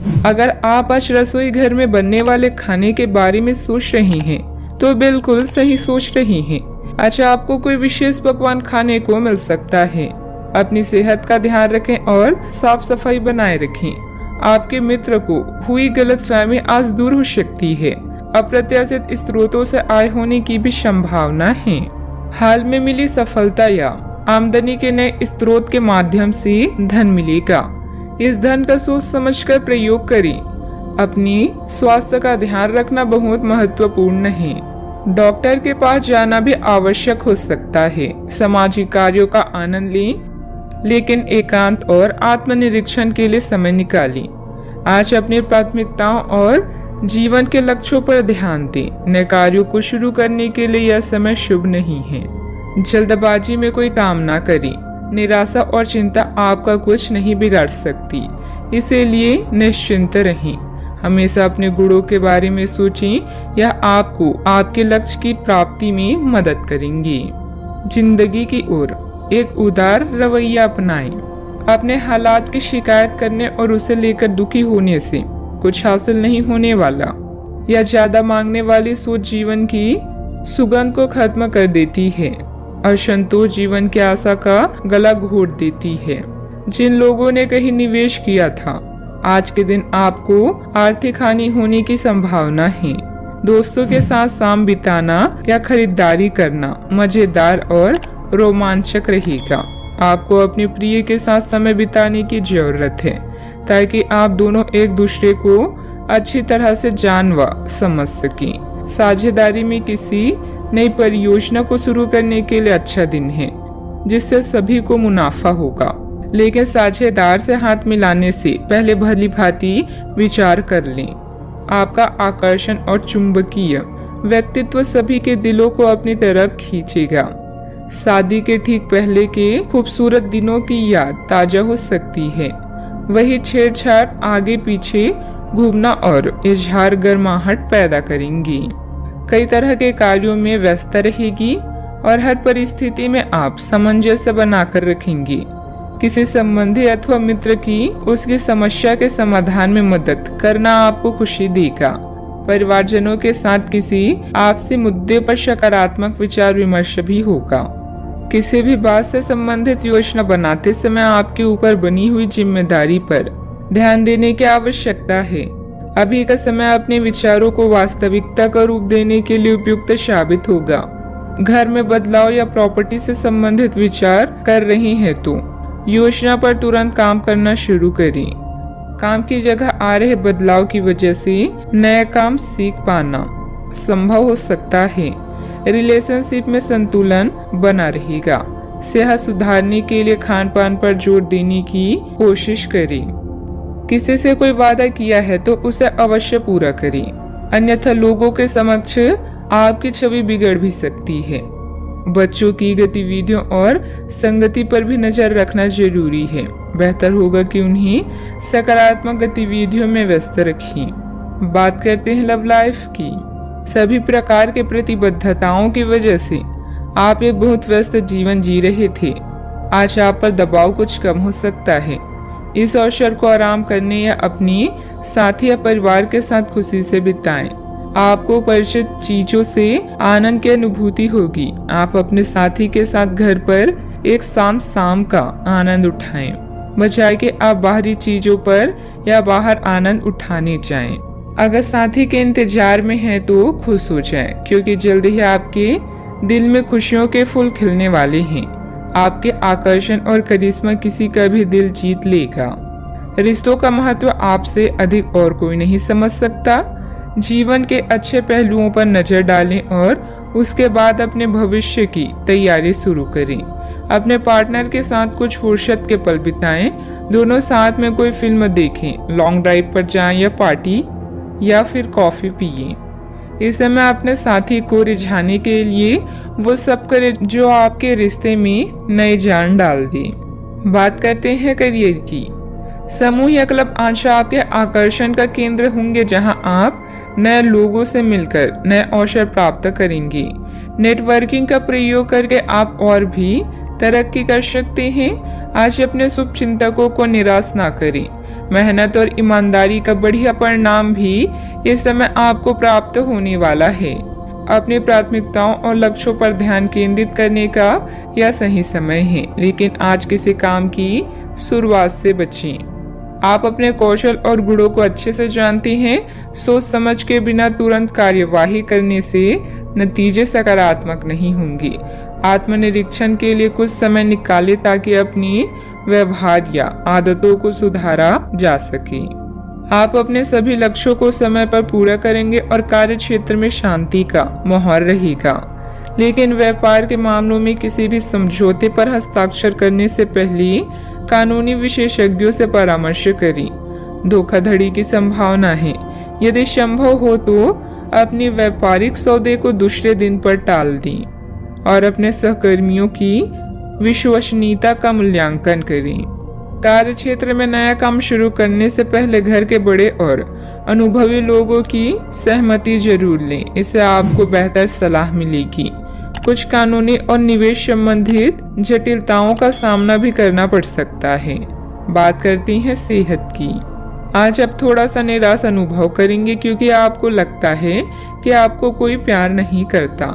अगर आप आज रसोई घर में बनने वाले खाने के बारे में सोच रही हैं, तो बिल्कुल सही सोच रही हैं। आज आपको कोई विशेष पकवान खाने को मिल सकता है। अपनी सेहत का ध्यान रखें और साफ सफाई बनाए रखें। आपके मित्र को हुई गलतफहमी आज दूर हो सकती है। अप्रत्याशित स्रोतों से आय होने की भी संभावना है। हाल में मिली सफलता या आमदनी के नए स्रोत के माध्यम से धन मिलेगा। इस धन का सोच समझकर प्रयोग करें। अपनी स्वास्थ्य का ध्यान रखना बहुत महत्वपूर्ण है। डॉक्टर के पास जाना भी आवश्यक हो सकता है। सामाजिक कार्यों का आनंद लें, लेकिन एकांत और आत्मनिरीक्षण के लिए समय निकालें। आज अपनी प्राथमिकताओं और जीवन के लक्ष्यों पर ध्यान दें। नए कार्यों को शुरू करने के लिए यह समय शुभ नहीं है। जल्दबाजी में कोई काम ना करें। निराशा और चिंता आपका कुछ नहीं बिगाड़ सकती, इसीलिए निश्चिंत रहें। हमेशा अपने गुणों के बारे में सोचें, यह आपको आपके लक्ष्य की प्राप्ति में मदद करेंगे। जिंदगी की ओर एक उदार रवैया अपनाएं। अपने हालात की शिकायत करने और उसे लेकर दुखी होने से कुछ हासिल नहीं होने वाला। या ज्यादा मांगने वाली सोच जीवन की सुगंध को खत्म कर देती है और संतोष जीवन की आशा का गला घोट देती है। जिन लोगों ने कहीं निवेश किया था, आज के दिन आपको आर्थिक हानि होने की संभावना है। दोस्तों के साथ शाम बिताना या खरीदारी करना मजेदार और रोमांचक रहेगा। आपको अपने प्रिय के साथ समय बिताने की जरूरत है, ताकि आप दोनों एक दूसरे को अच्छी तरह से जान व समझ सकें। साझेदारी में किसी नई परियोजना को शुरू करने के लिए अच्छा दिन है, जिससे सभी को मुनाफा होगा। लेकिन साझेदार से हाथ मिलाने से पहले भली भांति विचार कर लें। आपका आकर्षण और चुंबकीय व्यक्तित्व सभी के दिलों को अपनी तरफ खींचेगा। शादी के ठीक पहले के खूबसूरत दिनों की याद ताजा हो सकती है। वही छेड़छाड़ आगे पीछे घूमना और इजहार गर्माहट पैदा करेंगी। कई तरह के कार्यों में व्यस्त रहेगी और हर परिस्थिति में आप सामंजस्य बनाकर रखेंगी। किसी संबंधी अथवा मित्र की उसकी समस्या के समाधान में मदद करना आपको खुशी देगा। परिवारजनों के साथ किसी आपसी मुद्दे पर सकारात्मक विचार विमर्श भी होगा। किसी भी बात से संबंधित योजना बनाते समय आपके ऊपर बनी हुई जिम्मेदारी पर ध्यान देने की आवश्यकता है। अभी का समय अपने विचारों को वास्तविकता का रूप देने के लिए उपयुक्त साबित होगा। घर में बदलाव या प्रॉपर्टी से संबंधित विचार कर रही हैं तो योजना पर तुरंत काम करना शुरू करें। काम की जगह आ रहे बदलाव की वजह से नया काम सीख पाना संभव हो सकता है। रिलेशनशिप में संतुलन बना रहेगा। सेहत सुधारने के लिए खान पान पर जोर देने की कोशिश करें। किसी से कोई वादा किया है तो उसे अवश्य पूरा करें, अन्यथा लोगों के समक्ष आपकी छवि बिगड़ भी सकती है। बच्चों की गतिविधियों और संगति पर भी नजर रखना जरूरी है। बेहतर होगा कि उन्हें सकारात्मक गतिविधियों में व्यस्त रखें। बात करते हैं लव लाइफ की। सभी प्रकार के प्रतिबद्धताओं की वजह से आप एक बहुत व्यस्त जीवन जी रहे थे। आज आप पर दबाव कुछ कम हो सकता है। इस अवसर को आराम करने या अपनी साथी या परिवार के साथ खुशी से बिताएं। आपको परिचित चीजों से आनंद की अनुभूति होगी। आप अपने साथी के साथ घर पर एक शांत शाम का आनंद उठाएं, बजाय कि आप बाहरी चीजों पर या बाहर आनंद उठाने जाएं। अगर साथी के इंतजार में हैं तो खुश हो जाएं, क्योंकि जल्द ही आपके दिल में खुशियों के फूल खिलने वाले हैं। आपके आकर्षण और करिश्मा किसी का भी दिल जीत लेगा। रिश्तों का महत्व आपसे अधिक और कोई नहीं समझ सकता। जीवन के अच्छे पहलुओं पर नजर डालें और उसके बाद अपने भविष्य की तैयारी शुरू करें। अपने पार्टनर के साथ कुछ फुर्सत के पल बिताएं। दोनों साथ में कोई फिल्म देखें, लॉन्ग ड्राइव पर जाएं या पार्टी या फिर कॉफी पिए। इस समय अपने साथी को रिझाने के लिए वो सब करे जो आपके रिश्ते में नई जान डाल दे। बात करते हैं करियर की। समूह या क्लब आज आपके आकर्षण का केंद्र होंगे, जहां आप नए लोगों से मिलकर नए अवसर प्राप्त करेंगे। नेटवर्किंग का प्रयोग करके आप और भी तरक्की कर सकते हैं। आज अपने शुभ चिंतकों को निराश ना करें। मेहनत और ईमानदारी का बढ़िया परिणाम भी इस समय आपको प्राप्त होने वाला है। अपनी प्राथमिकताओं और लक्ष्यों पर ध्यान केंद्रित करने का यह सही समय है, लेकिन आज किसी काम की शुरुआत से बचें। आप अपने कौशल और गुणों को अच्छे से जानते हैं। सोच समझ के बिना तुरंत कार्यवाही करने से नतीजे सकारात्मक नहीं होंगे। आत्मनिरीक्षण के लिए कुछ समय निकालें ताकि अपनी व्यवहार या आदतों को सुधारा जा सके। आप अपने सभी लक्ष्यों को समय पर पूरा करेंगे और कार्य क्षेत्र में शांति का माहौल रहेगा। लेकिन व्यापार के मामलों में किसी भी समझौते पर हस्ताक्षर करने से पहले कानूनी विशेषज्ञों से परामर्श करें। धोखाधड़ी की संभावना है। यदि संभव हो तो अपनी व्यापारिक सौदे को दूसरे दिन पर टाल दें और अपने सहकर्मियों की विश्वसनीयता का मूल्यांकन करें। कार्य क्षेत्र में नया काम शुरू करने से पहले घर के बड़े और अनुभवी लोगों की सहमति जरूर लें। इससे आपको बेहतर सलाह मिलेगी। कुछ कानूनी और निवेश संबंधित जटिलताओं का सामना भी करना पड़ सकता है। बात करते हैं सेहत की। आज आप थोड़ा सा निराश अनुभव करेंगे क्योंकि आपको लगता है कि आपको कोई प्यार नहीं करता।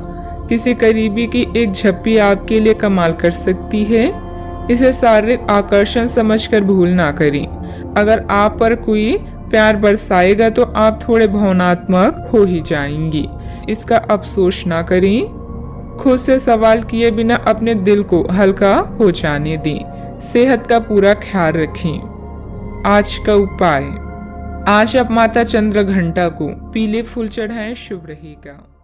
किसी करीबी की एक झप्पी आपके लिए कमाल कर सकती है। इसे शारीरिक आकर्षण समझकर भूल ना करें। अगर आप पर कोई प्यार बरसाएगा तो आप थोड़े भावनात्मक हो ही जाएंगे। इसका अफसोस ना करें। खुद से सवाल किए बिना अपने दिल को हल्का हो जाने दें। सेहत का पूरा ख्याल रखें। आज का उपाय, आज आप माता चंद्र घंटा को पीले फूल चढ़ाएं, शुभ रहेगा।